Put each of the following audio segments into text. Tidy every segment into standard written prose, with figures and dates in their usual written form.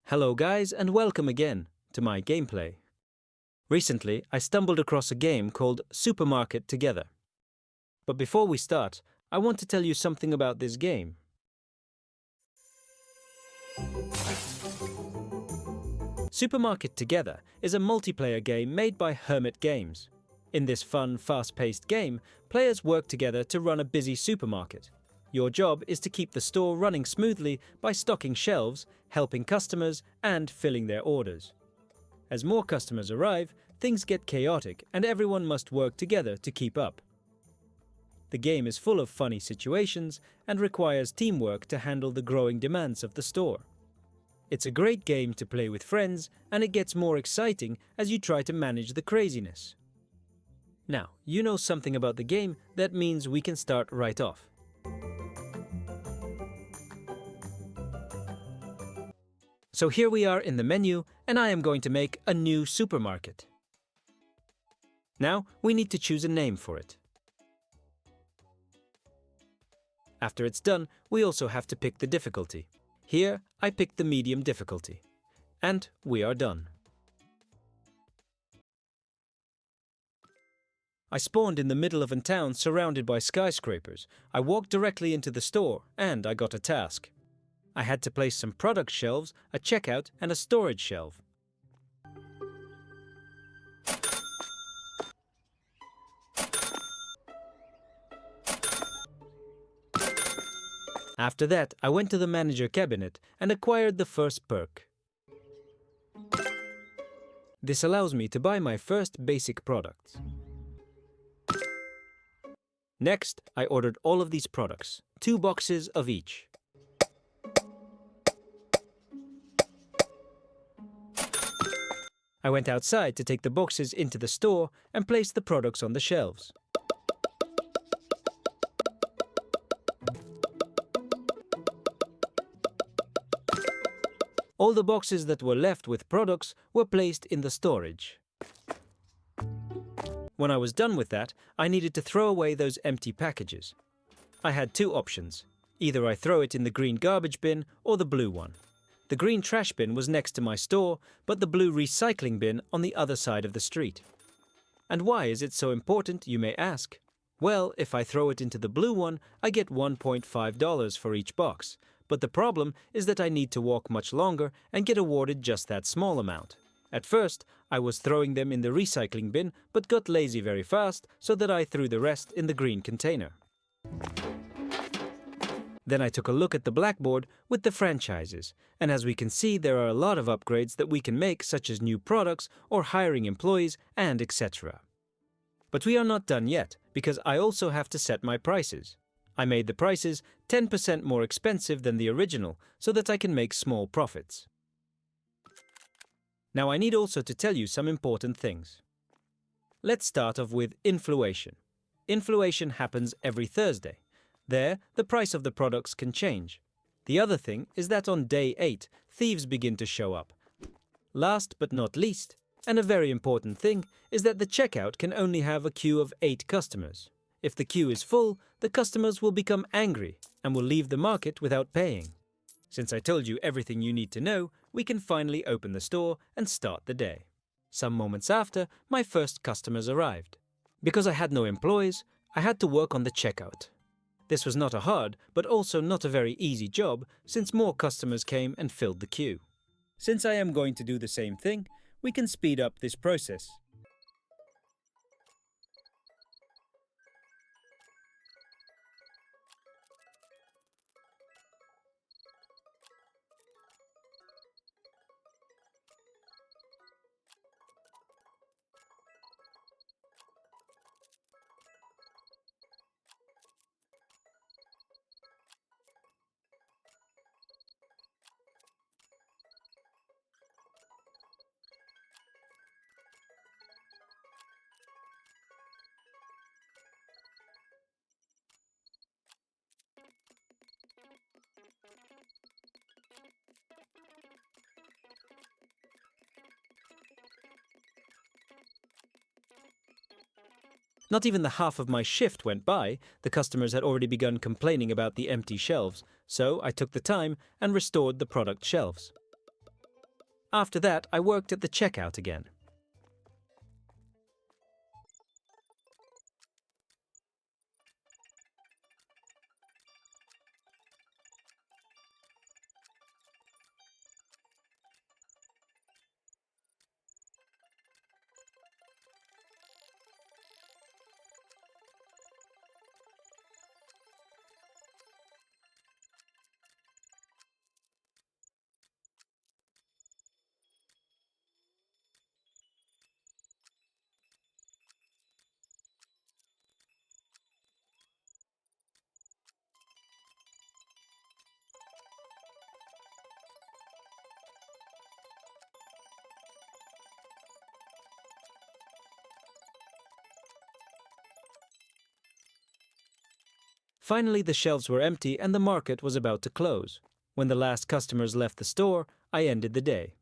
Hello guys and welcome again to my gameplay. Recently, I stumbled across a game called Supermarket Together. But before we start, I want to tell you something about this game. Supermarket Together is a multiplayer game made by Hermit Games. In this fun, fast-paced game, players work together to run a busy supermarket. Your job is to keep the store running smoothly by stocking shelves, helping customers, and filling their orders. As more customers arrive, things get chaotic and everyone must work together to keep up. The game is full of funny situations and requires teamwork to handle the growing demands of the store. It's a great game to play with friends, and it gets more exciting as you try to manage the craziness. Now, you know something about the game, that means we can start right off. So here we are in the menu, and I am going to make a new supermarket. Now we need to choose a name for it. After it's done, we also have to pick the difficulty. Here I picked the medium difficulty. And we are done. I spawned in the middle of a town surrounded by skyscrapers. I walked directly into the store, and I got a task. I had to place some product shelves, a checkout, and a storage shelf. After that, I went to the manager cabinet and acquired the first perk. This allows me to buy my first basic products. Next, I ordered all of these products, 2 boxes of each. I went outside to take the boxes into the store and place the products on the shelves. All the boxes that were left with products were placed in the storage. When I was done with that, I needed to throw away those empty packages. I had 2 options. Either I throw it in the green garbage bin or the blue one. The green trash bin was next to my store, but the blue recycling bin on the other side of the street. And why is it so important, you may ask? Well, if I throw it into the blue one, I get $1.5 for each box. But the problem is that I need to walk much longer and get awarded just that small amount. At first, I was throwing them in the recycling bin, but got lazy very fast, so that I threw the rest in the green container. Then I took a look at the blackboard with the franchises, and as we can see, there are a lot of upgrades that we can make, such as new products or hiring employees and etc. But we are not done yet, because I also have to set my prices. I made the prices 10% more expensive than the original, so that I can make small profits. Now I need also to tell you some important things. Let's start off with inflation. Inflation happens every Thursday. There, the price of the products can change. The other thing is that on day 8, thieves begin to show up. Last but not least, and a very important thing, is that the checkout can only have a queue of 8 customers. If the queue is full, the customers will become angry and will leave the market without paying. Since I told you everything you need to know, we can finally open the store and start the day. Some moments after, my first customers arrived. Because I had no employees, I had to work on the checkout. This was not a hard, but also not a very easy job, since more customers came and filled the queue. Since I am going to do the same thing, we can speed up this process. Not even the half of my shift went by, the customers had already begun complaining about the empty shelves, so I took the time and restored the product shelves. After that, I worked at the checkout again. Finally, the shelves were empty and the market was about to close. When the last customers left the store, I ended the day.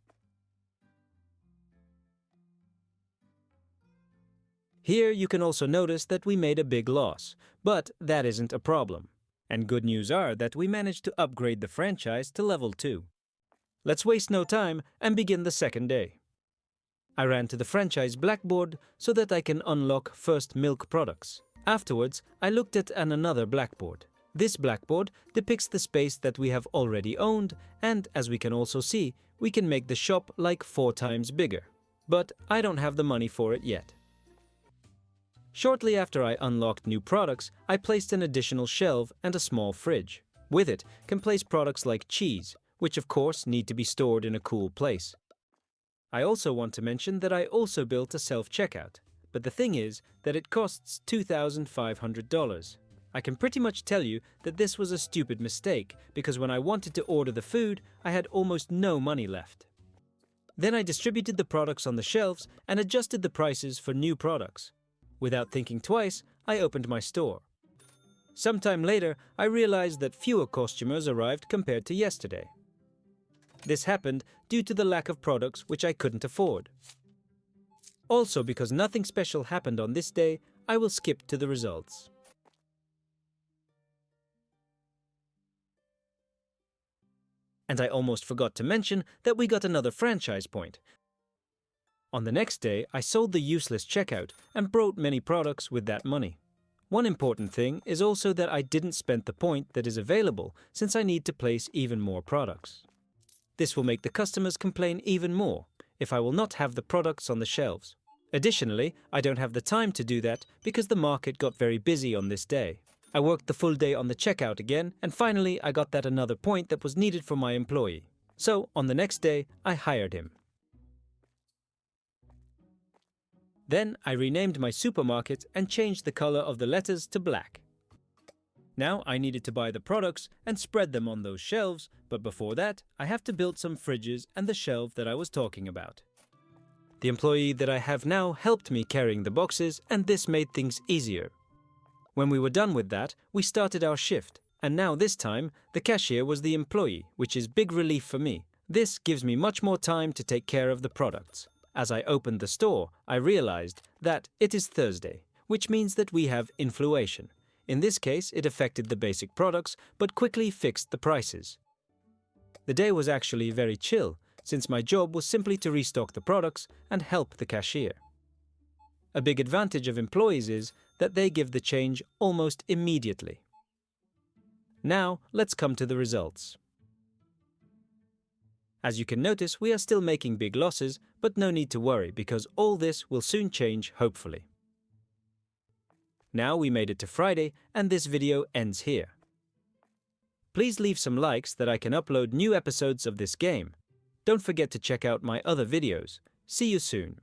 Here you can also notice that we made a big loss, but that isn't a problem. And good news are that we managed to upgrade the franchise to level 2. Let's waste no time and begin the second day. I ran to the franchise blackboard so that I can unlock first milk products. Afterwards, I looked at another blackboard. This blackboard depicts the space that we have already owned, and as we can also see, we can make the shop like 4 times bigger. But I don't have the money for it yet. Shortly after I unlocked new products, I placed an additional shelf and a small fridge. With it, can place products like cheese, which of course need to be stored in a cool place. I also want to mention that I also built a self-checkout. But the thing is that it costs $2,500. I can pretty much tell you that this was a stupid mistake because when I wanted to order the food, I had almost no money left. Then I distributed the products on the shelves and adjusted the prices for new products. Without thinking twice, I opened my store. Sometime later, I realized that fewer customers arrived compared to yesterday. This happened due to the lack of products which I couldn't afford. Also, because nothing special happened on this day, I will skip to the results. And I almost forgot to mention that we got another franchise point. On the next day, I sold the useless checkout and bought many products with that money. One important thing is also that I didn't spend the point that is available since I need to place even more products. This will make the customers complain even more if I will not have the products on the shelves. Additionally, I don't have the time to do that because the market got very busy on this day. I worked the full day on the checkout again, and finally I got that another point that was needed for my employee. So, on the next day, I hired him. Then I renamed my supermarket and changed the color of the letters to black. Now I needed to buy the products and spread them on those shelves, but before that, I have to build some fridges and the shelf that I was talking about. The employee that I have now helped me carrying the boxes, and this made things easier. When we were done with that, we started our shift, and now this time, the cashier was the employee, which is big relief for me. This gives me much more time to take care of the products. As I opened the store, I realized that it is Thursday, which means that we have inflation. In this case, it affected the basic products, but quickly fixed the prices. The day was actually very chill, since my job was simply to restock the products and help the cashier. A big advantage of employees is that they give the change almost immediately. Now, let's come to the results. As you can notice, we are still making big losses, but no need to worry because all this will soon change, hopefully. Now we made it to Friday, and this video ends here. Please leave some likes that I can upload new episodes of this game. Don't forget to check out my other videos. See you soon.